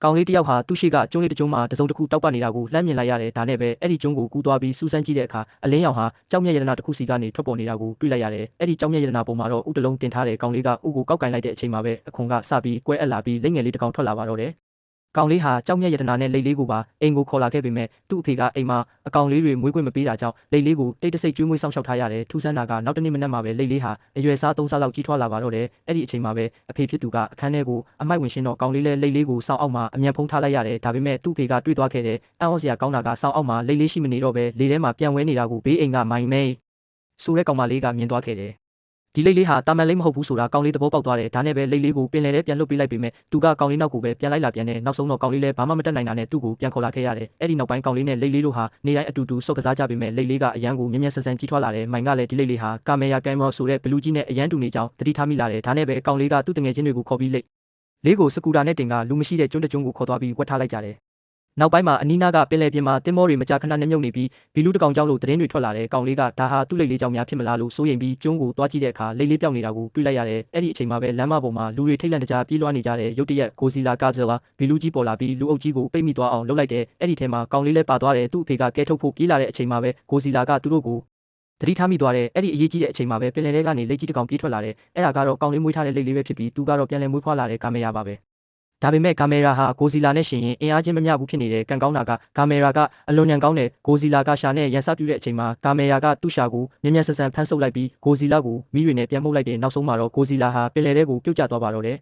ကောင်လေးတယောက်ဟာသူ့ရှိကကျုံးလေးတစ်ကျုံးမှာတစုံတစ်ခုတောက်ပနေတာကိုလှမ်းမြင်လိုက်ရတယ်ဒါနဲ့ပဲအဲ့ဒီကျုံးကိုကူးသွားပြီးစူးစမ်းကြည့်တဲ့အခါအလင်းရောင်ဟာကြောက်မြတ်ရတနာတစ်ခုစီကနေထွက်ပေါ်နေတာကိုတွေ့လိုက်ရတယ်အဲ့ဒီကြောက်မြတ်ရတနာပုံမှာတော့ဥတလုံးတင်ထားတဲ့ကောင်လေးကဥကိုကောက်ကင်လိုက်တဲ့အချိန်မှာပဲအခွန်ကစပြီးကွဲအပ်လာပြီးလက်ငယ်လေးတစ်ကောင်ထွက်လာပါတော့တယ်ကောင်လေးဟာကြောက်မြတ်ရတနာနဲ့လိတ်လေးကိုပါအိမ်ကိုခေါ်လာခဲ့ပေမဲ့သူ့အဖေကအိမ်မှာအကောင်လေးတွေမွေးခွင့်မပေးတာကြောင့်လိတ်လေးကိုတိတ်တဆိတ်ကျွေးမွေးဆောင်ရှောက်ထားရတယ်ထူးဆန်းတာကနောက်တစ်နေ့မနက်မှာပဲလိတ်လေးဟာအရွယ်စား3 စားလောက်ကြီးထွားလာပါတော့တယ်အဲ့ဒီအချိန်မှာပဲအဖေဖြစ်သူကအခန်းထဲကိုအမိုက်ဝင်ရှင်းတော့ကောင်လေးလည်းလိတ်လေးကိုစောင်းအောက်မှာအမြန်ဖုံးထားလိုက်ရတယ်ဒါပေမဲ့သူ့အဖေကတွေးသွားခဲ့တယ်အံ့ဩစရာကောင်းတာကစောင်းအောက်မှာလိတ်လေးရှိမနေတော့ပဲလေထဲမှာပြန်ဝဲနေတာကိုဘေးအိမ်ကမိုင်မဲဆိုတဲ့ကောင်မလေးကမြင်သွားခဲ့တယ်ဒီလိတ်လေးဟာတာမန်လေးမဟုတ်ဘူးဆိုတာကောင်လေးသဘောပေါက်သွားတယ်ဒါနဲ့ပဲလိတ်လေးကိုပင်လယ်ထဲပြန်လွတ်ပေးလိုက်ပေမဲ့သူကကောင်လေးနောက်ကိုပဲပြန်လိုက်လာပြန်တယ်နောက်ဆုံးတော့ကောင်လေးလည်းဘာမှမတတ်နိုင်တာနဲ့သူ့ကိုပြန်ခေါ်လာခဲ့ရတယ်အဲ့ဒီနောက်ပိုင်းကောင်လေးနဲ့လိတ်လေးတို့ဟာနေတိုင်းအတူတူဆုတ်ကစားကြပေမဲ့လိတ်လေးကအရန်ကိုမြင်းမြတ်ဆန်ဆန်ကြီးထွားလာတယ်မိုင်ကလည်းဒီလိတ်လေးဟာကာမရာကင်မရာဆိုတဲ့ဘလူးကြီးနဲ့အရန်တူနေကြောင်းတတိထားမိလာတယ်ဒါနဲ့ပဲကောင်လေးကသူ့တငယ်ချင်းတွေကိုခေါ်ပြီးလိတ်လေးကိုစကူတာနဲ့တင်ကလူမရှိတဲ့ကျွန်းတကျွန်းကိုခေါ်သွားပြီးဝတ်ထားလိုက်ကြတယ်နောက်ပိုင်းမှာအနီးနားကပင်လယ်ပြင်မှာတင်မောတွေမကြာခဏနဲ့မြုပ်နေပြီးဘီလူးတကောင်ကြောင့်လို့သတင်းတွေထွက်လာတယ်ကောင်လေးကဒါဟာသူ့လိတ်လေးကြောင့်များဖြစ်မလားလို့စိုးရိမ်ပြီးကျွန်းကိုသွားကြည့်တဲ့အခါလိတ်လေးပြောင်းနေတာကိုတွေ့လိုက်ရတယ်အဲ့ဒီအချိန်မှာပဲလမ်းမပေါ်မှာလူတွေထိတ်လန့်တကြားပြေးလွှားနေကြတဲ့ရုတ်တရက်ဂိုဇီလာကာဇလာဘီလူးကြီးပေါ်လာပြီးလူအုပ်ကြီးကိုပိတ်မိသွားအောင်လုပ်လိုက်တယ်အဲ့ဒီထဲမှာကောင်လေးလည်းပါသွားတယ်သူ့အဖေကကဲထုတ်ဖို့ပြေးလာတဲ့အချိန်မှာပဲဂိုဇီလာကသူတို့ကိုတတိထားမိသွားတယ်အဲ့ဒီအရေးကြီးတဲ့အချိန်မှာပဲပင်လယ်ထဲကနေလိတ်ကြီးတကောင်ပြေးထွက်လာတယ်အဲ့ဒါကတော့ကောင်လေးမွေးထားတဲ့လိတ်လေးပဲဖြစ်ပြီးသူကတော့ပြန်လည်မွေးဖွားလာတဲ့ကာမရာပါပဲဒါပေမဲ့ကာမရာဟာဂိုဇီလာနဲ့ရှင်ရင်အင်အားချင်းမမျှဘူးဖြစ်နေတဲ့ကန်ကောင်းတာကကာမရာကအလွန်ညံကောင်းတဲ့ဂိုဇီလာကရှာနဲ့ရန်စပြူတဲ့အချိန်မှာကာမရာကသူ့ရှာကိုမြ мян ဆန်ဆန်ဖမ်းဆုပ်လိုက်ပြီးဂိုဇီလာကိုမိတွေနဲ့ပြန်မှုတ်လိုက်တဲ့နောက်ဆုံးမှာတော့ဂိုဇီလာဟာပင်လယ်ထဲကိုပြုတ်ကျသွားပါတော့တယ်